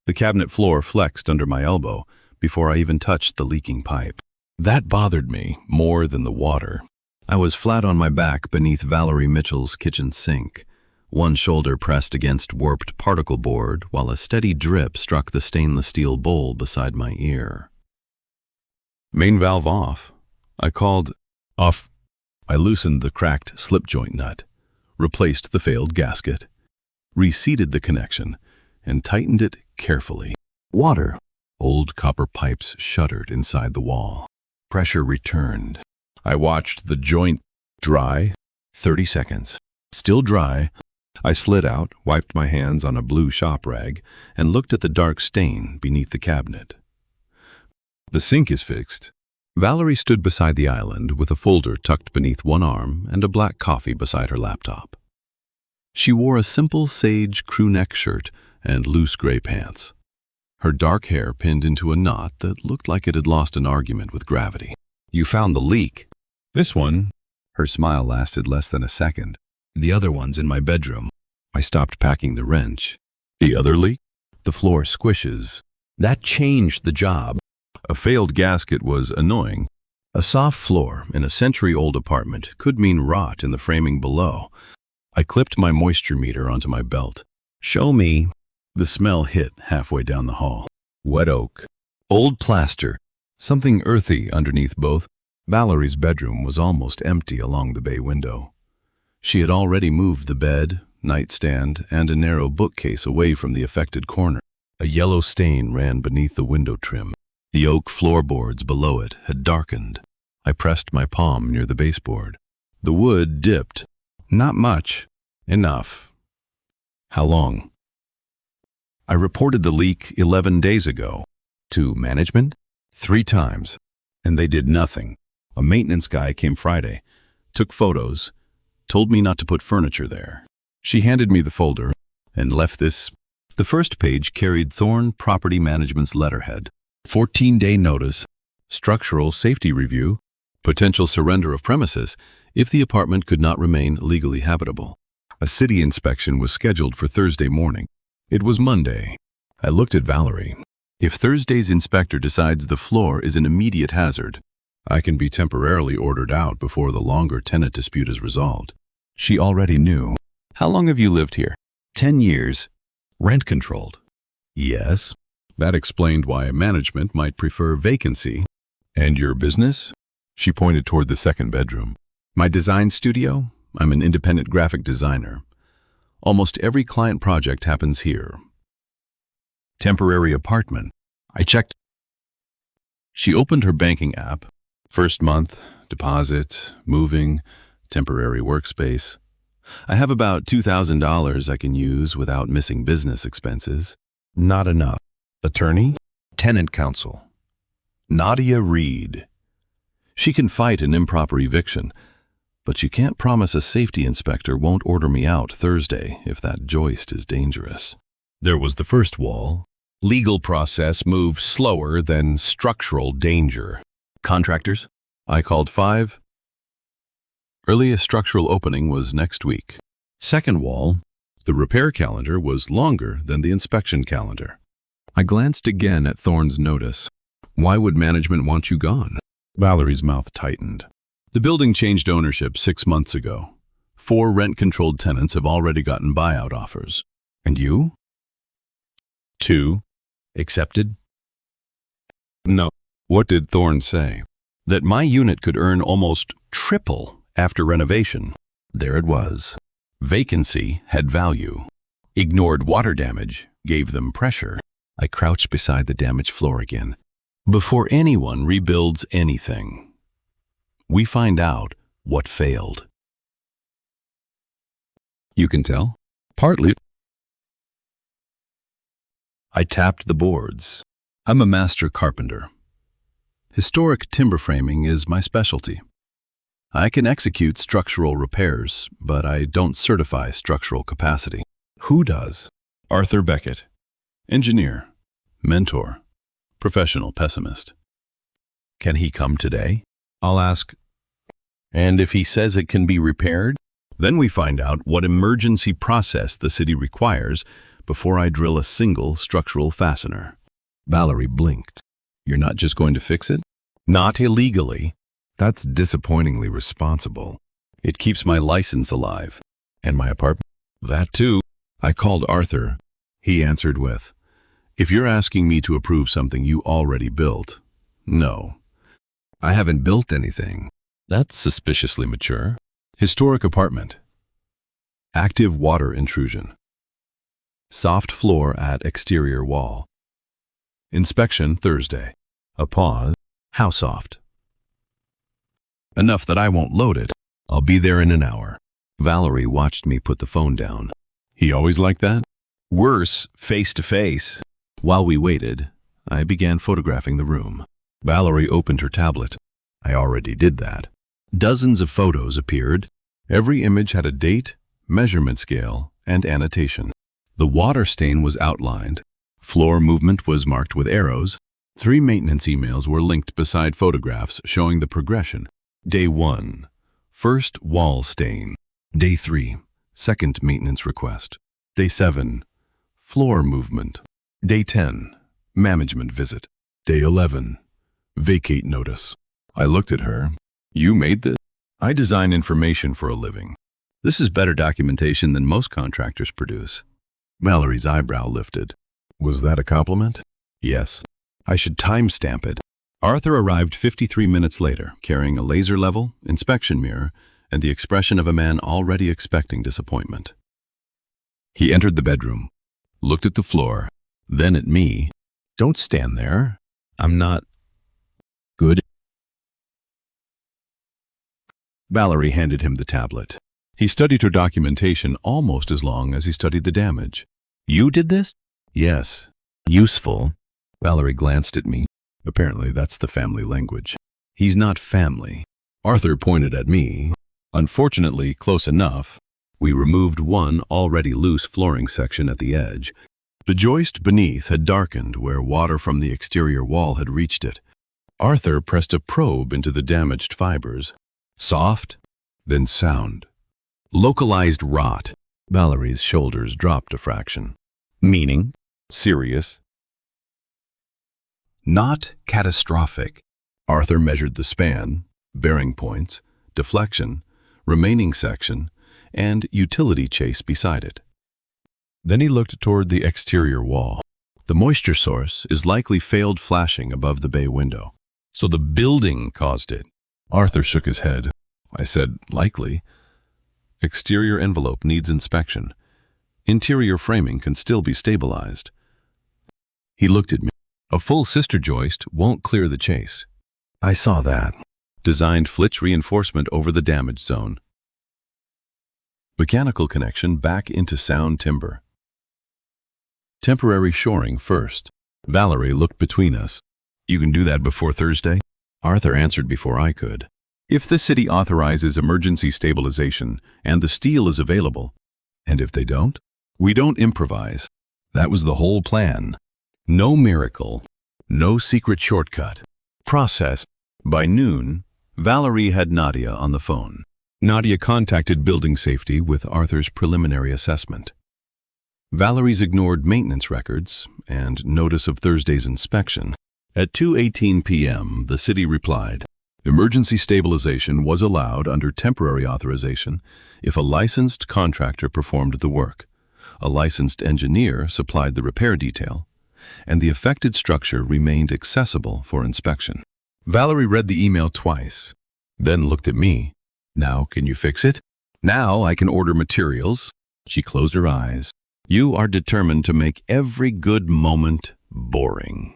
The cabinet floor flexed under my elbow before I even touched the leaking pipe. That bothered me more than the water. I was flat on my back beneath Valerie Mitchell's kitchen sink, one shoulder pressed against warped particle board while a steady drip struck the stainless steel bowl beside my ear. Main valve off. I called. Off. I loosened the cracked slip joint nut, replaced the failed gasket, reseated the connection, and tightened it carefully. Water. Old copper pipes shuddered inside the wall. Pressure returned. I watched the joint dry. 30 seconds. Still dry. I slid out, wiped my hands on a blue shop rag, and looked at the dark stain beneath the cabinet. The sink is fixed. Valerie stood beside the island with a folder tucked beneath one arm and a black coffee beside her laptop. She wore a simple sage crew neck shirt and loose gray pants. Her dark hair pinned into a knot that looked like it had lost an argument with gravity. You found the leak. This one. Her smile lasted less than a second. The other one's in my bedroom. I stopped packing the wrench. The other leak? The floor squishes. That changed the job. A failed gasket was annoying. A soft floor in a century-old apartment could mean rot in the framing below. I clipped my moisture meter onto my belt. Show me. The smell hit halfway down the hall. Wet oak. Old plaster. Something earthy underneath both. Valerie's bedroom was almost empty along the bay window. She had already moved the bed, nightstand, and a narrow bookcase away from the affected corner. A yellow stain ran beneath the window trim. The oak floorboards below it had darkened. I pressed my palm near the baseboard. The wood dipped. Not much. Enough. How long? I reported the leak 11 days ago. To management? 3 times. And they did nothing. A maintenance guy came Friday, took photos, told me not to put furniture there. She handed me the folder and left this. The first page carried Thorn Property Management's letterhead. 14-day notice, structural safety review, potential surrender of premises if the apartment could not remain legally habitable. A city inspection was scheduled for Thursday morning. It was Monday. I looked at Valerie. If Thursday's inspector decides the floor is an immediate hazard, I can be temporarily ordered out before the longer tenant dispute is resolved. She already knew. How long have you lived here? 10 years. Rent controlled. Yes. That explained why management might prefer vacancy. And your business? She pointed toward the second bedroom. My design studio? I'm an independent graphic designer. Almost every client project happens here. Temporary apartment. I checked. She opened her banking app. First month, deposit, moving, temporary workspace. I have about $2,000 I can use without missing business expenses. Not enough. Attorney? Tenant counsel. Nadia Reed. She can fight an improper eviction, but she can't promise a safety inspector won't order me out Thursday if that joist is dangerous. There was the first wall. Legal process moves slower than structural danger. Contractors? I called 5. Earliest structural opening was next week. Second wall. The repair calendar was longer than the inspection calendar. I glanced again at Thorne's notice. Why would management want you gone? Valerie's mouth tightened. The building changed ownership 6 months ago. 4 rent-controlled tenants have already gotten buyout offers. And you? 2. Accepted? No. What did Thorne say? That my unit could earn almost triple after renovation. There it was. Vacancy had value. Ignored water damage gave them pressure. I crouched beside the damaged floor again. Before anyone rebuilds anything, we find out what failed. You can tell? Partly. I tapped the boards. I'm a master carpenter. Historic timber framing is my specialty. I can execute structural repairs, but I don't certify structural capacity. Who does? Arthur Beckett. Engineer, mentor, professional pessimist. Can he come today? I'll ask. And if he says it can be repaired? Then we find out what emergency process the city requires before I drill a single structural fastener. Valerie blinked. You're not just going to fix it? Not illegally. That's disappointingly responsible. It keeps my license alive. And my apartment? That too. I called Arthur. He answered with, if you're asking me to approve something you already built, no. I haven't built anything. That's suspiciously mature. Historic apartment. Active water intrusion. Soft floor at exterior wall. Inspection Thursday. A pause. How soft? Enough that I won't load it. I'll be there in an hour. Valerie watched me put the phone down. He always like that? Worse, face to face. While we waited, I began photographing the room. Valerie opened her tablet. I already did that. Dozens of photos appeared. Every image had a date, measurement scale, and annotation. The water stain was outlined. Floor movement was marked with arrows. 3 maintenance emails were linked beside photographs showing the progression. Day 1, first wall stain. Day 3, second maintenance request. Day 7, floor movement. Day 10, management visit. Day 11, vacate notice. I looked at her. You made this? I design information for a living. This is better documentation than most contractors produce. Valerie's eyebrow lifted. Was that a compliment? Yes. I should timestamp it. Arthur arrived 53 minutes later, carrying a laser level, inspection mirror, and the expression of a man already expecting disappointment. He entered the bedroom, looked at the floor, then at me. Don't stand there. I'm not good. Valerie handed him the tablet. He studied her documentation almost as long as he studied the damage. You did this? Yes. Useful. Valerie glanced at me. Apparently that's the family language. He's not family. Arthur pointed at me. Unfortunately, close enough. We removed one already loose flooring section at the edge. The joist beneath had darkened where water from the exterior wall had reached it. Arthur pressed a probe into the damaged fibers. Soft, then sound. Localized rot. Valerie's shoulders dropped a fraction. Meaning? Serious. Not catastrophic. Arthur measured the span, bearing points, deflection, remaining section, and utility chase beside it. Then he looked toward the exterior wall. The moisture source is likely failed flashing above the bay window. So the building caused it. Arthur shook his head. I said, likely. Exterior envelope needs inspection. Interior framing can still be stabilized. He looked at me. A full sister joist won't clear the chase. I saw that. Designed flitch reinforcement over the damaged zone. Mechanical connection back into sound timber. Temporary shoring first. Valerie looked between us. You can do that before Thursday? Arthur answered before I could. If the city authorizes emergency stabilization and the steel is available, and if they don't, we don't improvise. That was the whole plan. No miracle, no secret shortcut. Process. By noon, Valerie had Nadia on the phone. Nadia contacted building safety with Arthur's preliminary assessment. Valerie's ignored maintenance records and notice of Thursday's inspection. At 2:18 p.m., the city replied, emergency stabilization was allowed under temporary authorization if a licensed contractor performed the work, a licensed engineer supplied the repair detail, and the affected structure remained accessible for inspection. Valerie read the email twice, then looked at me. Now can you fix it? Now I can order materials. She closed her eyes. You are determined to make every good moment boring.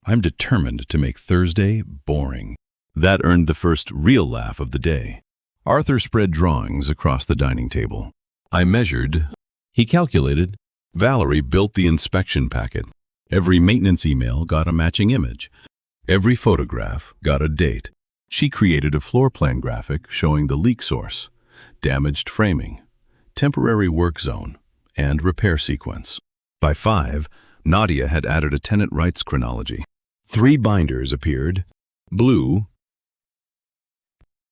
I'm determined to make Thursday boring. That earned the first real laugh of the day. Arthur spread drawings across the dining table. I measured. He calculated. Valerie built the inspection packet. Every maintenance email got a matching image. Every photograph got a date. She created a floor plan graphic showing the leak source, damaged framing, temporary work zone, and repair sequence. By 5, Nadia had added a tenant rights chronology. 3 binders appeared: blue,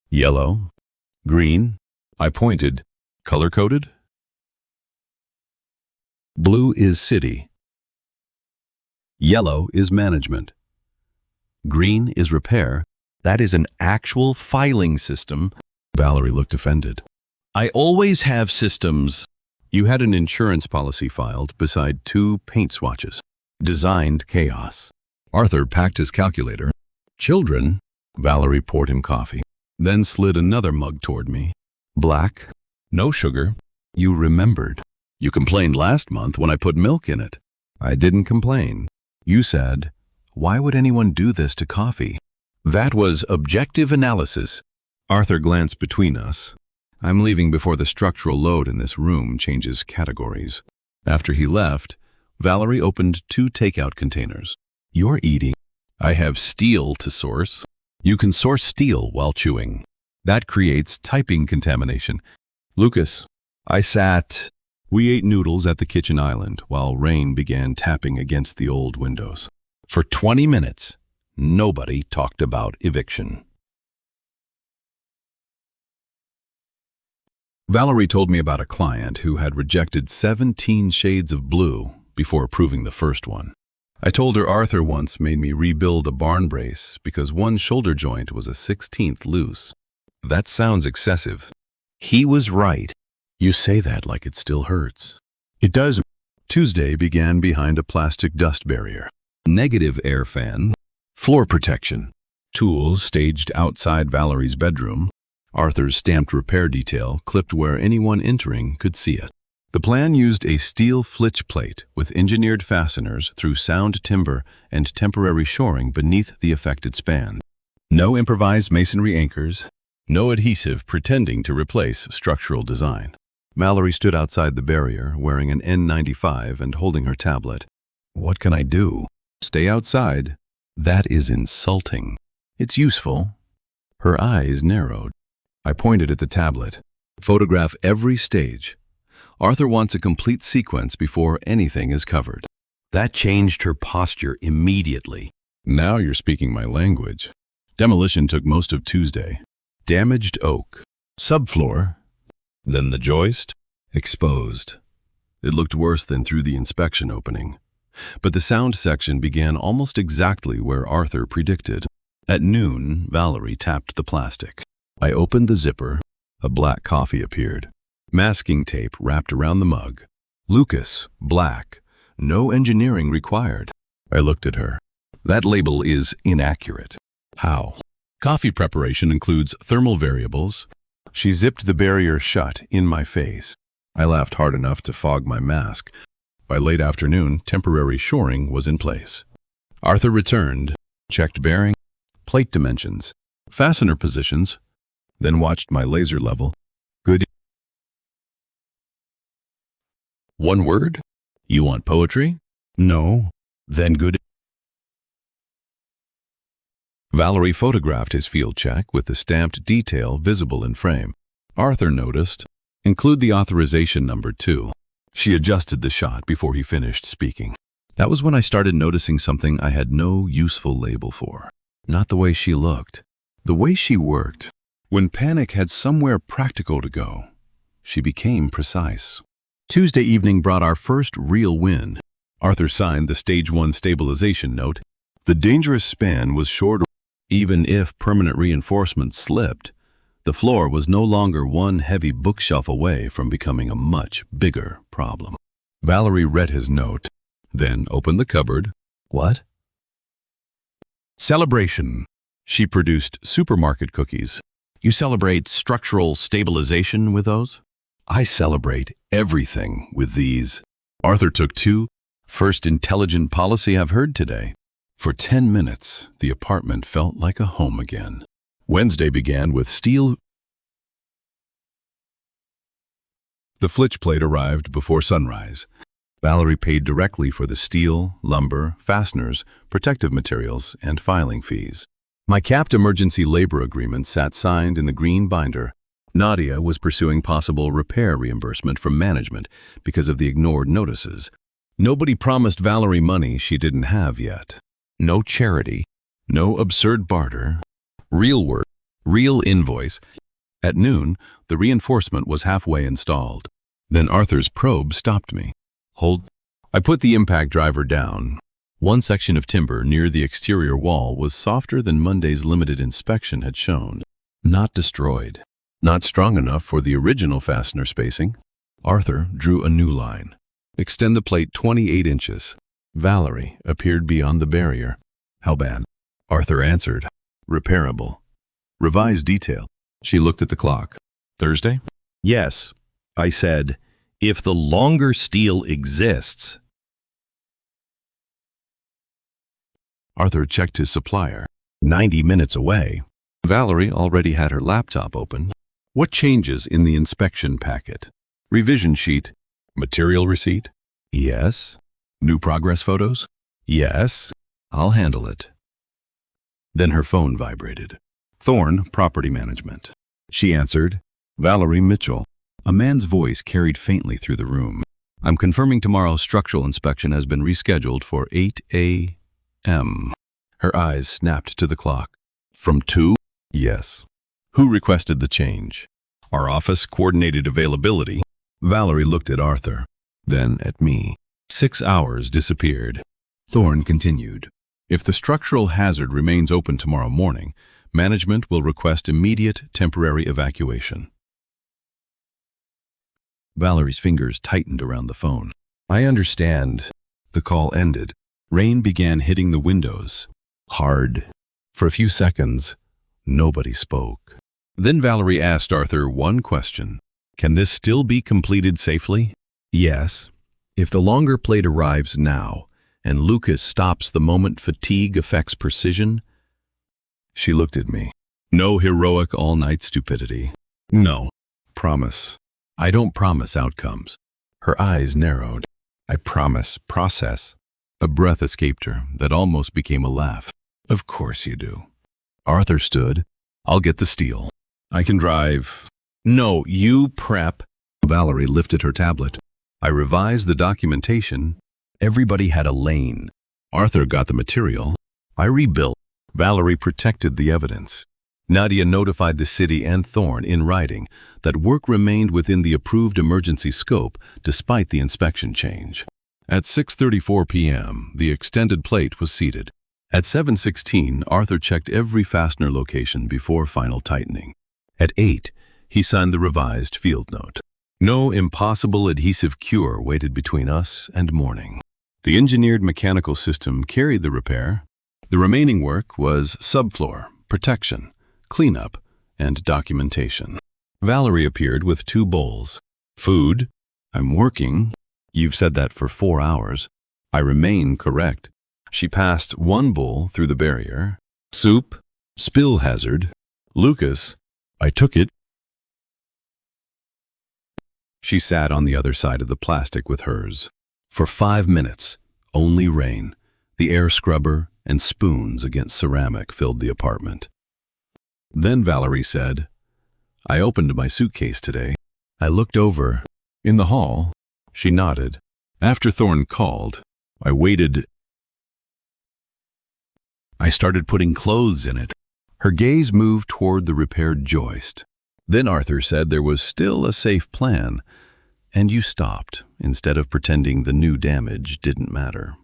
yellow, Green, I pointed. Color-coded? Blue is city. Yellow is management. Green is repair. That is an actual filing system. Valerie looked offended. I always have systems. You had an insurance policy filed beside 2 paint swatches. Designed chaos. Arthur packed his calculator. Children. Valerie poured him coffee, then slid another mug toward me. Black. No sugar. You remembered. You complained last month when I put milk in it. I didn't complain. You said, why would anyone do this to coffee? That was objective analysis. Arthur glanced between us. I'm leaving before the structural load in this room changes categories. After he left, Valerie opened 2 takeout containers. You're eating. I have steel to source. You can source steel while chewing. That creates typing contamination. Lucas, I sat. We ate noodles at the kitchen island while rain began tapping against the old windows. For 20 minutes, nobody talked about eviction. Valerie told me about a client who had rejected 17 shades of blue before approving the first one. I told her Arthur once made me rebuild a barn brace because one shoulder joint was a 16th loose. That sounds excessive. He was right. You say that like it still hurts. It does. Tuesday began behind a plastic dust barrier. Negative air fan. Floor protection. Tools staged outside Valerie's bedroom. Arthur's stamped repair detail clipped where anyone entering could see it. The plan used a steel flitch plate with engineered fasteners through sound timber and temporary shoring beneath the affected span. No improvised masonry anchors, no adhesive pretending to replace structural design. Valerie stood outside the barrier wearing an N95 and holding her tablet. What can I do? Stay outside. That is insulting. It's useful. Her eyes narrowed. I pointed at the tablet. Photograph every stage. Arthur wants a complete sequence before anything is covered. That changed her posture immediately. Now you're speaking my language. Demolition took most of Tuesday. Damaged oak. Subfloor. Then the joist. Exposed. It looked worse than through the inspection opening. But the sound section began almost exactly where Arthur predicted. At noon, Valerie tapped the plastic. I opened the zipper. A black coffee appeared. Masking tape wrapped around the mug. Lucas, black. No engineering required. I looked at her. That label is inaccurate. How? Coffee preparation includes thermal variables. She zipped the barrier shut in my face. I laughed hard enough to fog my mask. By late afternoon, temporary shoring was in place. Arthur returned, checked bearing, plate dimensions, fastener positions, then watched my laser level. Good. One word? You want poetry? No. Then good. Valerie photographed his field check with the stamped detail visible in frame. Arthur noticed. Include the authorization number too. She adjusted the shot before he finished speaking. That was when I started noticing something I had no useful label for. Not the way she looked. The way she worked. When panic had somewhere practical to go, she became precise. Tuesday evening brought our first real win. Arthur signed the Stage 1 stabilization note. The dangerous span was short. Even if permanent reinforcements slipped, the floor was no longer one heavy bookshelf away from becoming a much bigger problem. Valerie read his note, then opened the cupboard. What? Celebration. She produced supermarket cookies. You celebrate structural stabilization with those? I celebrate everything with these. Arthur took 2. First intelligent policy I've heard today. For 10 minutes, the apartment felt like a home again. Wednesday began with steel. The flitch plate arrived before sunrise. Valerie paid directly for the steel, lumber, fasteners, protective materials, and filing fees. My capped emergency labor agreement sat signed in the green binder. Nadia was pursuing possible repair reimbursement from management because of the ignored notices. Nobody promised Valerie money she didn't have yet. No charity, no absurd barter, real work, real invoice. At noon, the reinforcement was halfway installed. Then Arthur's probe stopped me. Hold. I put the impact driver down. One section of timber near the exterior wall was softer than Monday's limited inspection had shown. Not destroyed. Not strong enough for the original fastener spacing. Arthur drew a new line. Extend the plate 28 inches. Valerie appeared beyond the barrier. How bad? Arthur answered. Repairable. Revised detail. She looked at the clock. Thursday? Yes, I said, if the longer steel exists. Arthur checked his supplier. 90 minutes away. Valerie already had her laptop open. What changes in the inspection packet? Revision sheet. Material receipt? Yes. New progress photos? Yes. I'll handle it. Then her phone vibrated. Thorne, Property Management. She answered, Valerie Mitchell. A man's voice carried faintly through the room. I'm confirming tomorrow's structural inspection has been rescheduled for 8 a.m. Her eyes snapped to the clock. From 2? Yes. Who requested the change? Our office coordinated availability. Valerie looked at Arthur, then at me. 6 hours disappeared. Thorne continued. If the structural hazard remains open tomorrow morning, management will request immediate temporary evacuation. Valerie's fingers tightened around the phone. I understand. The call ended. Rain began hitting the windows. Hard. For a few seconds, nobody spoke. Then Valerie asked Arthur one question. Can this still be completed safely? Yes. If the longer plate arrives now, and Lucas stops the moment fatigue affects precision. She looked at me. No heroic all-night stupidity. No. Promise. I don't promise outcomes. Her eyes narrowed. I promise process. A breath escaped her that almost became a laugh. Of course you do. Arthur stood. I'll get the steel. I can drive. No, you prep. Valerie lifted her tablet. I revised the documentation. Everybody had a lane. Arthur got the material. I rebuilt. Valerie protected the evidence. Nadia notified the city and Thorne in writing that work remained within the approved emergency scope despite the inspection change. At 6:34 p.m., the extended plate was seated. At 7:16, Arthur checked every fastener location before final tightening. At 8, he signed the revised field note. No impossible adhesive cure waited between us and morning. The engineered mechanical system carried the repair. The remaining work was subfloor, protection, cleanup, and documentation. Valerie appeared with 2 bowls. Food. I'm working. You've said that for 4 hours. I remain correct. She passed 1 bowl through the barrier. Soup. Spill hazard. Lucas. I took it. She sat on the other side of the plastic with hers. For 5 minutes, only rain, the air scrubber, and spoons against ceramic filled the apartment. Then Valerie said, I opened my suitcase today. I looked over. In the hall, she nodded. After Thorne called, I waited. I started putting clothes in it. Her gaze moved toward the repaired joist. Then Arthur said there was still a safe plan, and you stopped instead of pretending the new damage didn't matter.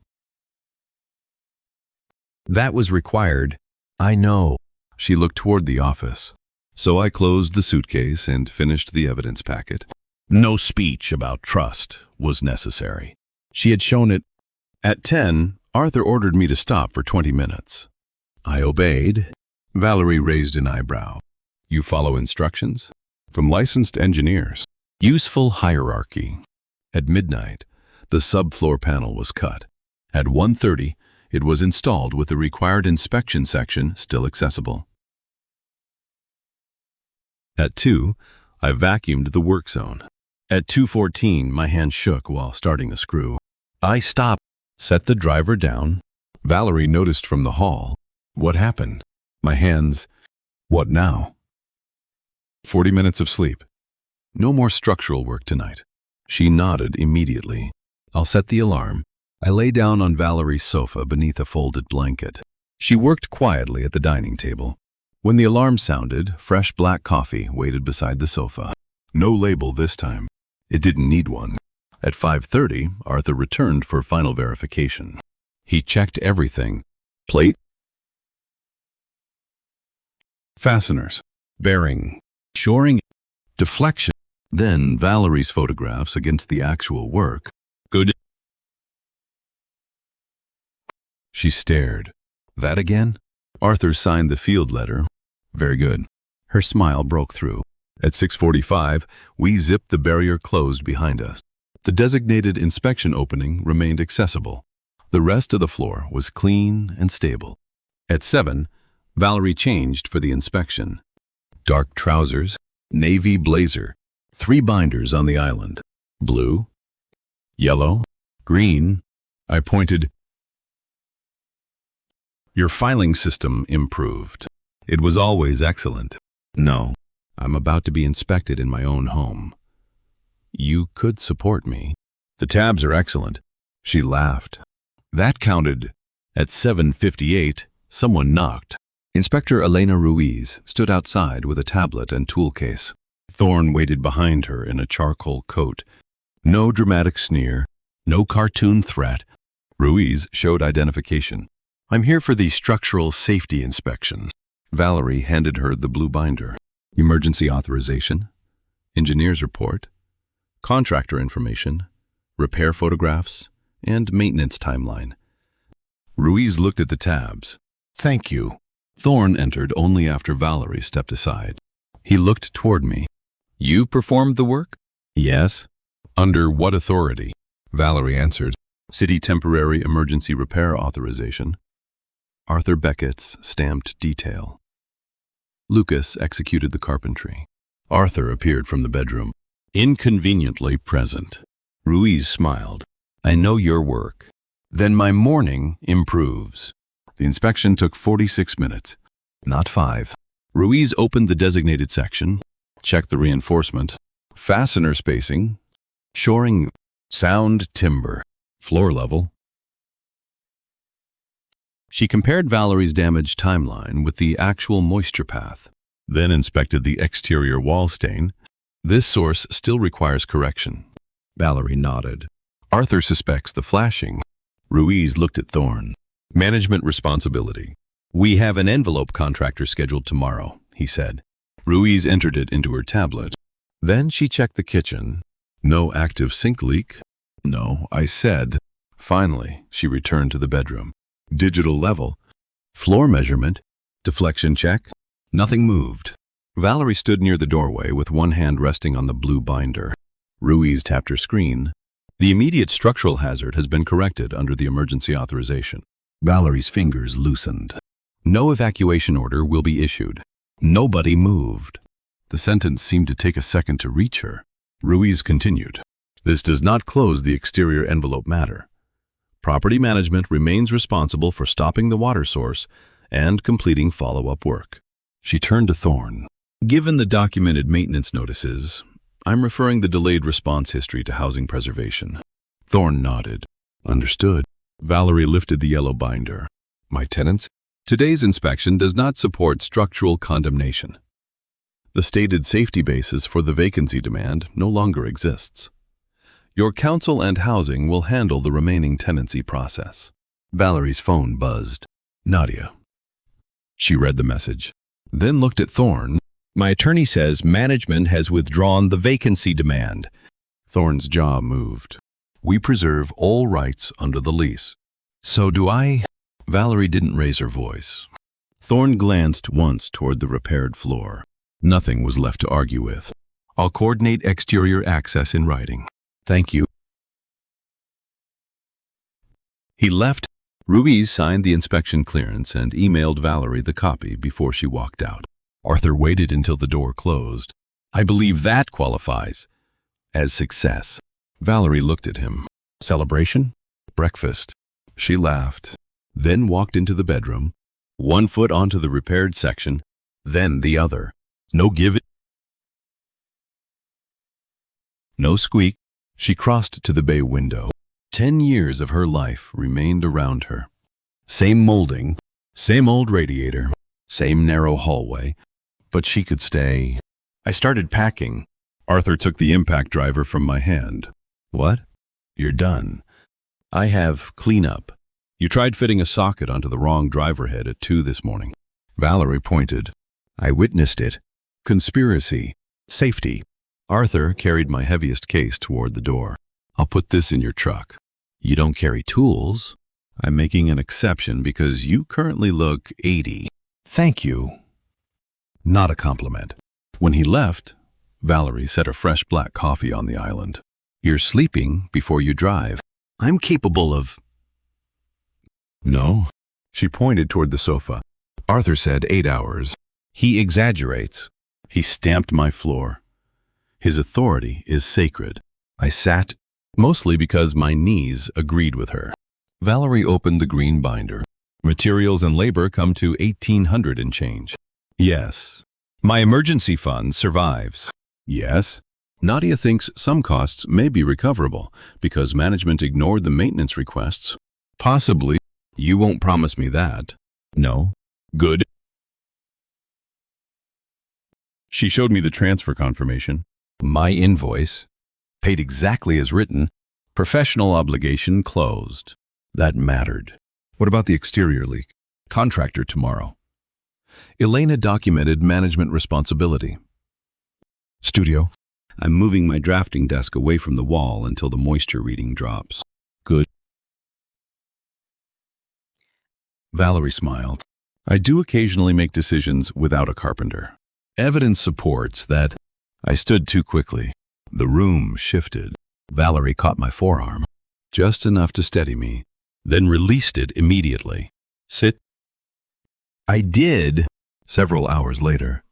That was required. I know. She looked toward the office. So I closed the suitcase and finished the evidence packet. No speech about trust was necessary. She had shown it. At 10, Arthur ordered me to stop for 20 minutes. I obeyed. Valerie raised an eyebrow. You follow instructions? From licensed engineers. Useful hierarchy. At midnight, the subfloor panel was cut. At 1:30, it was installed with the required inspection section still accessible. At 2, I vacuumed the work zone. At 2:14, my hand shook while starting the screw. I stopped, set the driver down. Valerie noticed from the hall. What happened? My hands. What now? 40 minutes of sleep. No more structural work tonight. She nodded immediately. I'll set the alarm. I lay down on Valerie's sofa beneath a folded blanket. She worked quietly at the dining table. When the alarm sounded, fresh black coffee waited beside the sofa. No label this time. It didn't need one. At 5:30, Arthur returned for final verification. He checked everything. Plate, fasteners, bearing, shoring, deflection. Then Valerie's photographs against the actual work. Good. She stared. That again? Arthur signed the field letter. Very good. Her smile broke through. At 6:45, we zipped the barrier closed behind us. The designated inspection opening remained accessible. The rest of the floor was clean and stable. At 7, Valerie changed for the inspection. Dark trousers, navy blazer, 3 binders on the island. Blue, yellow, green. I pointed. Your filing system improved. It was always excellent. No, I'm about to be inspected in my own home. You could support me. The tabs are excellent. She laughed. That counted. At 7:58, someone knocked. Inspector Elena Ruiz stood outside with a tablet and tool case. Thorne waited behind her in a charcoal coat. No dramatic sneer, no cartoon threat. Ruiz showed identification. I'm here for the structural safety inspection. Valerie handed her the blue binder. Emergency authorization, engineer's report, contractor information, repair photographs, and maintenance timeline. Ruiz looked at the tabs. Thank you. Thorne entered only after Valerie stepped aside. He looked toward me. You performed the work? Yes. Under what authority? Valerie answered. City Temporary Emergency Repair Authorization. Arthur Beckett's stamped detail. Lucas executed the carpentry. Arthur appeared from the bedroom, inconveniently present. Ruiz smiled. I know your work. Then my morning improves. The inspection took 46 minutes, not 5. Ruiz opened the designated section, checked the reinforcement, fastener spacing, shoring, sound timber, floor level. She compared Valerie's damage timeline with the actual moisture path, then inspected the exterior wall stain. This source still requires correction. Valerie nodded. Arthur suspects the flashing. Ruiz looked at Thorne. Management responsibility. We have an envelope contractor scheduled tomorrow, he said. Ruiz entered it into her tablet. Then she checked the kitchen. No active sink leak. No, I said. Finally, she returned to the bedroom. Digital level. Floor measurement. Deflection check. Nothing moved. Valerie stood near the doorway with one hand resting on the blue binder. Ruiz tapped her screen. The immediate structural hazard has been corrected under the emergency authorization. Valerie's fingers loosened. No evacuation order will be issued. Nobody moved. The sentence seemed to take a second to reach her. Ruiz continued. This does not close the exterior envelope matter. Property management remains responsible for stopping the water source and completing follow-up work. She turned to Thorne. Given the documented maintenance notices, I'm referring the delayed response history to housing preservation. Thorne nodded. Understood. Valerie lifted the yellow binder. My tenants? Today's inspection does not support structural condemnation. The stated safety basis for the vacancy demand no longer exists. Your council and housing will handle the remaining tenancy process. Valerie's phone buzzed. Nadia. She read the message, then looked at Thorne. My attorney says management has withdrawn the vacancy demand. Thorne's jaw moved. We preserve all rights under the lease. So do I? Valerie didn't raise her voice. Thorne glanced once toward the repaired floor. Nothing was left to argue with. I'll coordinate exterior access in writing. Thank you. He left. Ruiz signed the inspection clearance and emailed Valerie the copy before she walked out. Arthur waited until the door closed. I believe that qualifies as success. Valerie looked at him. Celebration? Breakfast. She laughed, then walked into the bedroom, one foot onto the repaired section, then the other. No give it. No squeak. She crossed to the bay window. 10 years of her life remained around her. Same molding, same old radiator, Same narrow hallway, but she could stay. I started packing. Arthur took the impact driver from my hand. What? You're done. I have cleanup. You tried fitting a socket onto the wrong driver head at 2 this morning. Valerie pointed. I witnessed it. Conspiracy. Safety. Arthur carried my heaviest case toward the door. I'll put this in your truck. You don't carry tools? I'm making an exception because you currently look 80. Thank you. Not a compliment. When he left, Valerie set a fresh black coffee on the island. You're sleeping before you drive. I'm capable of... No. She pointed toward the sofa. Arthur said 8 hours. He exaggerates. He stamped my floor. His authority is sacred. I sat, mostly because my knees agreed with her. Valerie opened the green binder. Materials and labor come to $1,800 and change. Yes. My emergency fund survives. Yes. Nadia thinks some costs may be recoverable because management ignored the maintenance requests. Possibly. You won't promise me that. No. Good. She showed me the transfer confirmation. My invoice. Paid exactly as written. Professional obligation closed. That mattered. What about the exterior leak? Contractor tomorrow. Elena documented management responsibility. Studio. I'm moving my drafting desk away from the wall until the moisture reading drops. Good. Valerie smiled. I do occasionally make decisions without a carpenter. Evidence supports that I stood too quickly. The room shifted. Valerie caught my forearm, just enough to steady me, then released it immediately. Sit. I did. Several hours later,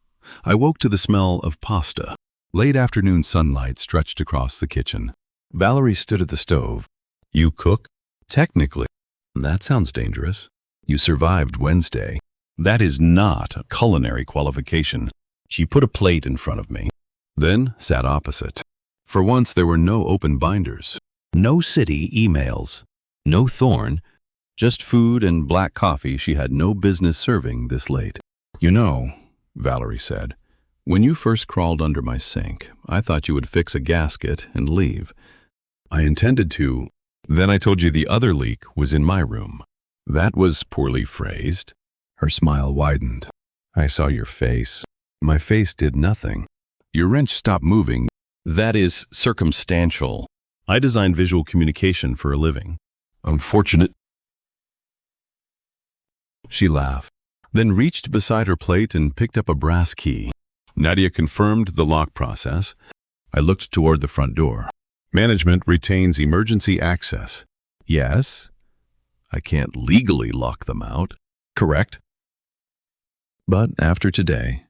I woke to the smell of pasta. Late afternoon sunlight stretched across the kitchen. Valerie stood at the stove. You cook? Technically. That sounds dangerous. You survived Wednesday. That is not a culinary qualification. She put a plate in front of me, then sat opposite. For once, there were no open binders, no city emails, no Thorn, just food and black coffee she had no business serving this late. You know, Valerie said, when you first crawled under my sink, I thought you would fix a gasket and leave. I intended to. Then I told you the other leak was in my room. That was poorly phrased. Her smile widened. I saw your face. My face did nothing. Your wrench stopped moving. That is circumstantial. I design visual communication for a living. Unfortunate. She laughed, then reached beside her plate and picked up a brass key. Nadia confirmed the lock process. I looked toward the front door. Management retains emergency access. Yes. I can't legally lock them out. Correct. But after today,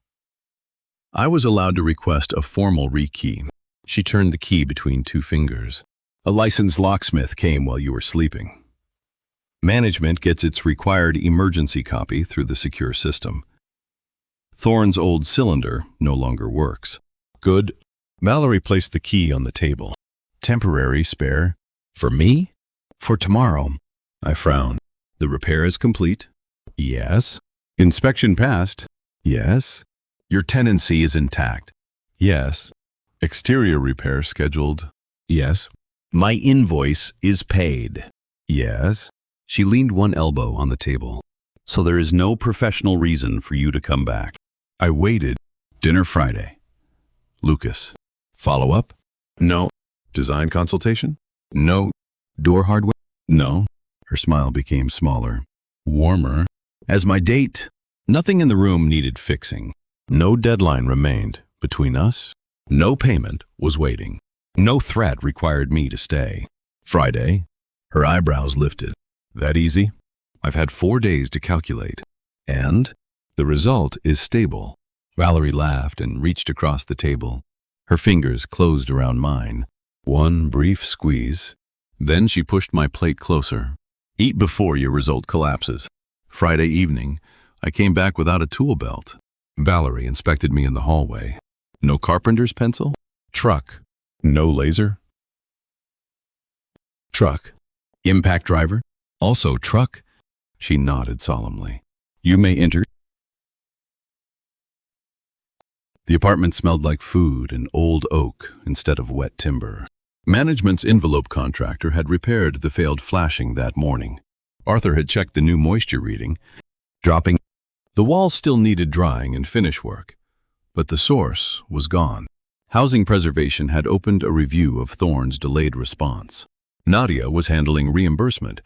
I was allowed to request a formal rekey. She turned the key between 2 fingers. A licensed locksmith came while you were sleeping. Management gets its required emergency copy through the secure system. Thorne's old cylinder no longer works. Good. Valerie placed the key on the table. Temporary spare. For me? For tomorrow. I frowned. The repair is complete? Yes. Inspection passed? Yes. Your tenancy is intact? Yes. Exterior repair scheduled? Yes. My invoice is paid? Yes. She leaned one elbow on the table. So there is no professional reason for you to come back. I waited. Dinner Friday. Lucas. Follow-up? No. Design consultation? No. Door hardware? No. Her smile became smaller, warmer. As my date, nothing in the room needed fixing. No deadline remained between us. No payment was waiting. No threat required me to stay. Friday. Her eyebrows lifted. That easy? I've had 4 days to calculate. And the result is stable. Valerie laughed and reached across the table. Her fingers closed around mine. One brief squeeze. Then she pushed my plate closer. Eat before your result collapses. Friday evening, I came back without a tool belt. Valerie inspected me in the hallway. No carpenter's pencil? Truck. No laser? Truck. Impact driver? Also truck? She nodded solemnly. You may enter. The apartment smelled like food and old oak instead of wet timber. Management's envelope contractor had repaired the failed flashing that morning. Arthur had checked the new moisture reading, dropping. The walls still needed drying and finish work, but the source was gone. Housing Preservation had opened a review of Thorne's delayed response. Nadia was handling reimbursement.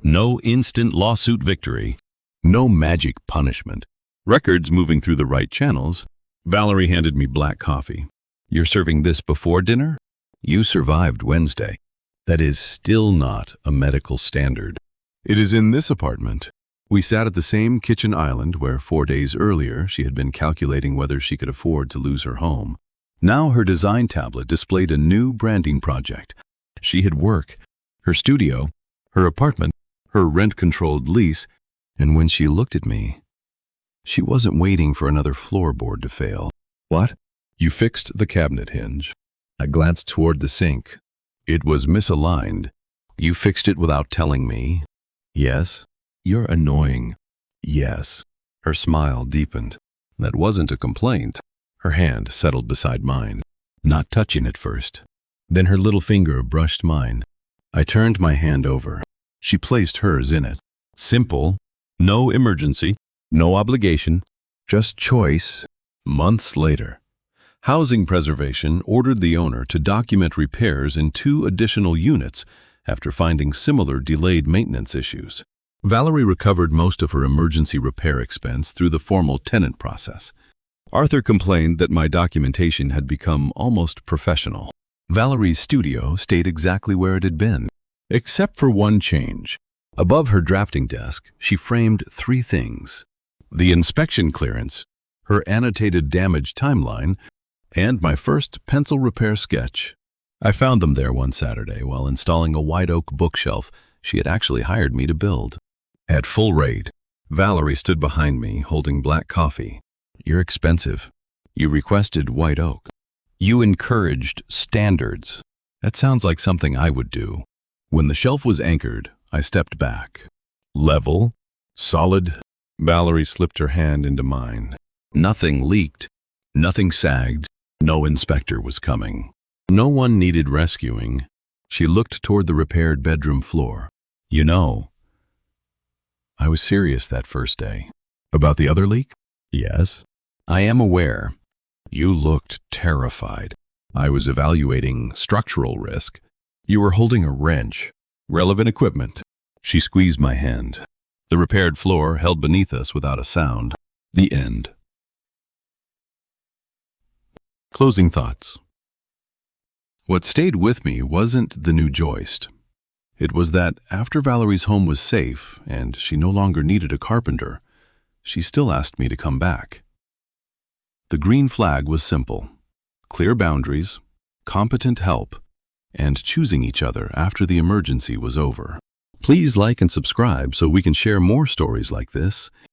No instant lawsuit victory. No magic punishment. Records moving through the right channels. Valerie handed me black coffee. "You're serving this before dinner? You survived Wednesday." That is still not a medical standard. It is in this apartment. We sat at the same kitchen island where 4 days earlier she had been calculating whether she could afford to lose her home. Now her design tablet displayed a new branding project. She had work, her studio, her apartment, her rent-controlled lease, and when she looked at me, she wasn't waiting for another floorboard to fail. "What?" "You fixed the cabinet hinge." I glanced toward the sink. "It was misaligned. You fixed it without telling me." "Yes." "You're annoying." "Yes." Her smile deepened. That wasn't a complaint. Her hand settled beside mine, not touching it first. Then her little finger brushed mine. I turned my hand over. She placed hers in it. Simple, no emergency, no obligation, just choice. Months later, Housing Preservation ordered the owner to document repairs in 2 additional units after finding similar delayed maintenance issues. Valerie recovered most of her emergency repair expense through the formal tenant process. Arthur complained that my documentation had become almost professional. Valerie's studio stayed exactly where it had been, except for one change. Above her drafting desk, she framed 3 things: the inspection clearance, her annotated damage timeline, and my first pencil repair sketch. I found them there one Saturday while installing a white oak bookshelf she had actually hired me to build. At full rate, Valerie stood behind me holding black coffee. "You're expensive. You requested white oak. You encouraged standards." That sounds like something I would do. When the shelf was anchored, I stepped back. Level, solid. Valerie slipped her hand into mine. Nothing leaked. Nothing sagged. No inspector was coming. No one needed rescuing. She looked toward the repaired bedroom floor. "You know, I was serious that first day." "About the other leak?" "Yes." "I am aware." "You looked terrified." "I was evaluating structural risk." "You were holding a wrench." "Relevant equipment." She squeezed my hand. The repaired floor held beneath us without a sound. The end. Closing thoughts. What stayed with me wasn't the new joist. It was that after Valerie's home was safe and she no longer needed a carpenter, she still asked me to come back. The green flag was simple: clear boundaries, competent help, and choosing each other after the emergency was over. Please like and subscribe so we can share more stories like this